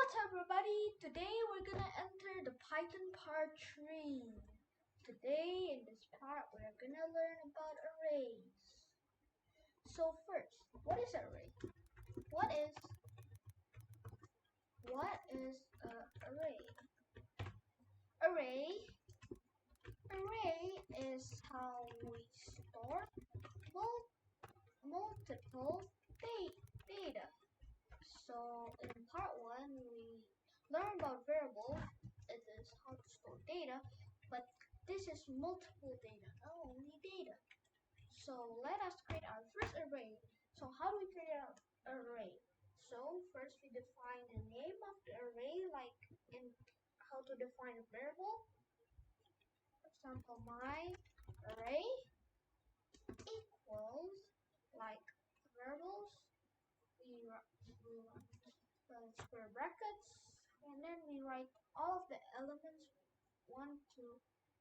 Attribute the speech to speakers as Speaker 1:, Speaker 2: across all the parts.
Speaker 1: What's up, everybody? Today we're gonna enter the Python part 3. Today in this part we're gonna learn about arrays. So first, what is an array? What is an array? Array is how we store multiple data. So in part 1 we learn about variables. It is how to store data, but this is multiple data, not only data. So let us create our first array. So how do we create an array? So first we define the name of the array, like in how to define a variable. For example, my array equals like variables. We write square brackets, and then we write all of the elements we want to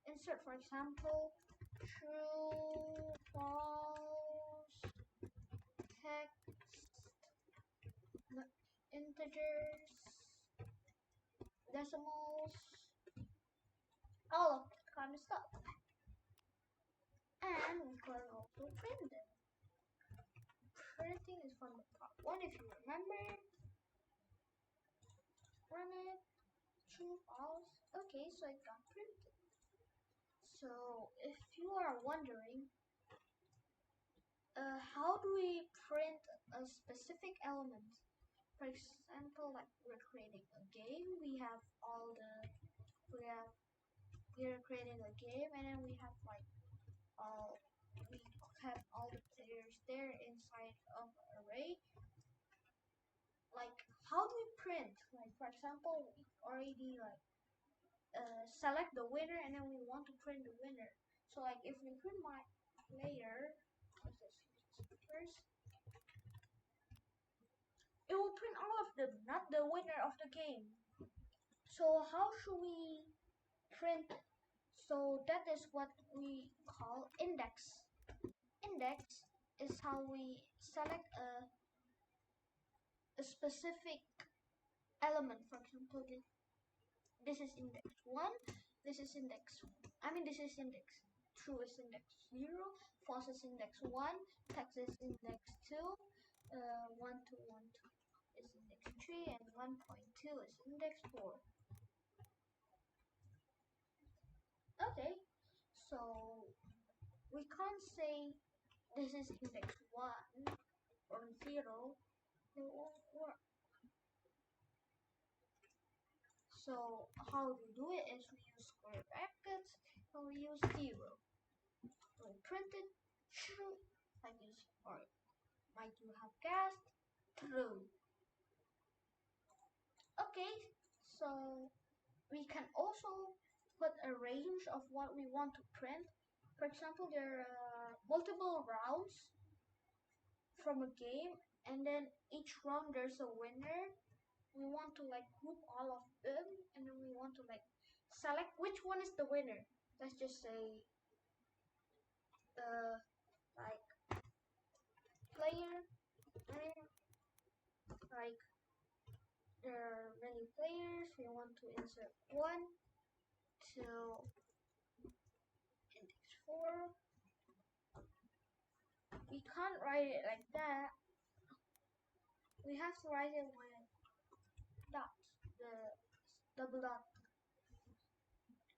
Speaker 1: insert. For example, true, false, text, integers, decimals, all of that kind of stuff. And we can also print them. Printing is from the part 1, if you remember. Run it, true, false. Okay, so it got printed. So if you are wondering, how do we print a specific element? For example, like we're creating a game, we are creating a game, and then we have all the players there inside of an array. Like, how do we print? Like, for example, we already select the winner, and then we want to print the winner. So like if we print my player, let's just use this first, it will print all of them, not the winner of the game. So how should we print? So that is what we call index. Index is how we select a specific element. For example, this is index 1, this is index true is index 0, false is index 1, text is index 2, 1 to 1 2 is index 3, and 1.2 is index 4. Okay, so we can't say this is index 1 or 0, it won't work. So how we do it is we use square brackets and we use 0. So print it true, like this, or might you have guessed, true. Okay, so we can also put a range of what we want to print. For example, there are multiple rounds from a game, and then each round there's a winner. We want to like group all of them, and then we want to like select which one is the winner. Let's just say like player, like there are many players. We want to insert 1 to index 4. We can't write it like that. We have to write it with dots, the double dot.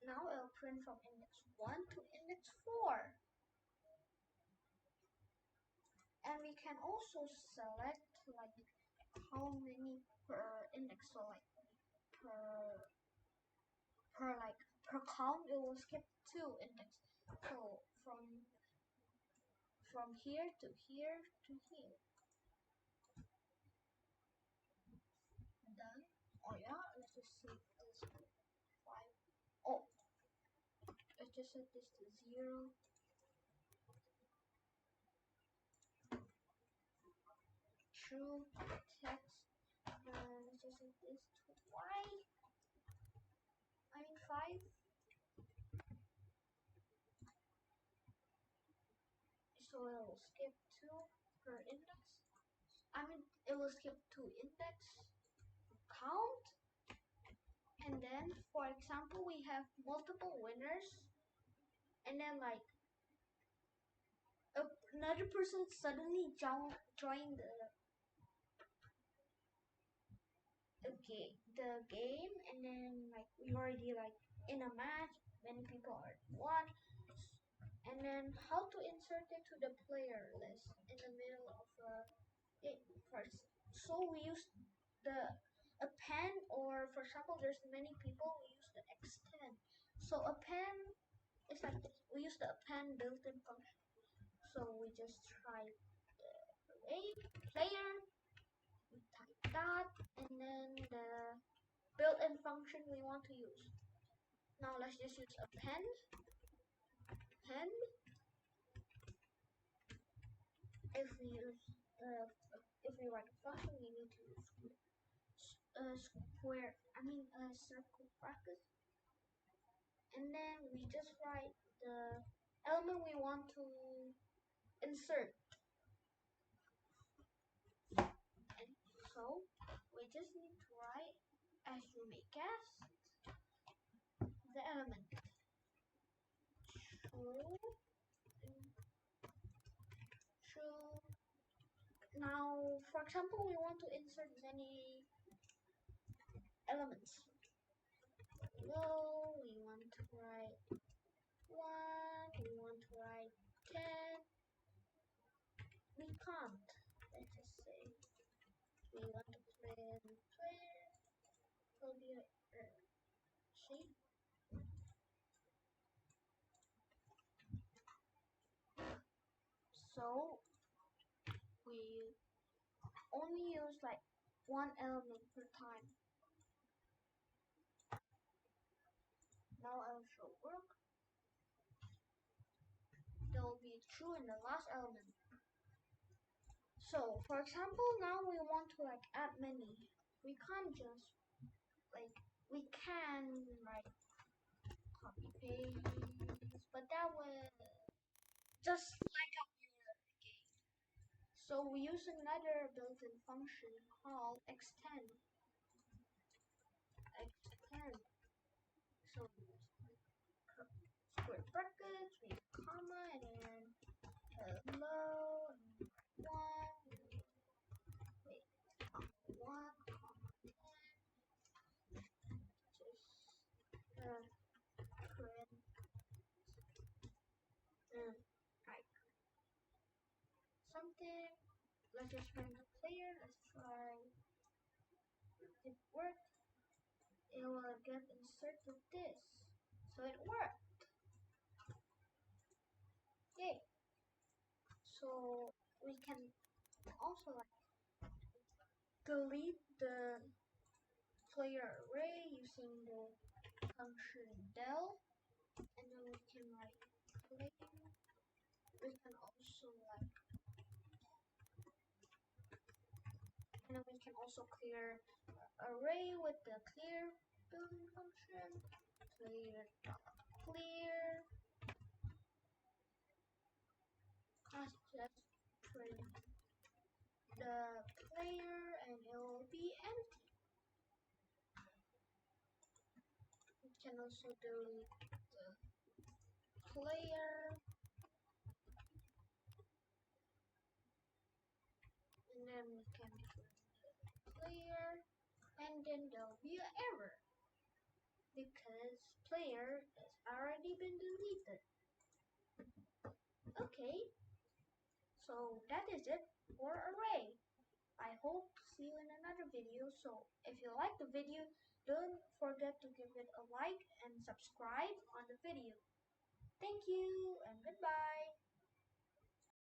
Speaker 1: Now it'll print from index 1 to index 4. And we can also select like how many per index, so like per count it will skip 2 index. So from here to here to here. Done. Oh yeah, let's just see. Let's go 5. Oh, let's just set this to 0. True text. Let's just set this to y. I mean 5. So it will skip 2 per index. I mean it will skip 2 index count. then for example we have multiple winners, and then like another person suddenly joined the game, and then like we already like in a match, many people are won, and then how to insert it to the player list in the middle of a game first. So we use the append, or for example there's many people, we use the extend. So append is like this. We use the append built-in function. So we just try the array player, we type that, and then the built-in function we want to use. Now let's just use append. If we use if we write a function, we need to use circle brackets, and then we just write the element we want to insert. And so we just need to write as you may guess the element true. Now for example we want to insert many elements. Well, we want to write 1, we want to write 10, we can't. Let's just say we want to print player, will be see. So we only use like one element per time. Now I'll show work. There will be true in the last element. So for example, now we want to like add many. We can't just like we can like copy paste, but that will just like up your game. So we use another built-in function called extend. So square brackets, we comma, and then hello, and one, comma, 10, just print, like something. Let's just print the player. Let's try it worked. It will get inserted this. So it worked. Yay. So we can also like delete the player array using the function del, and then we can like play. We can also like, and then we can also clear array with the clear building function. Clear. Just print the player and it will be empty. We can also do the player, and then we can print the player, and then there will be an error because player has already been deleted. Okay, so that is it for array. I hope to see you in another video. So if you like the video, don't forget to give it a like and subscribe on the video. Thank you and goodbye.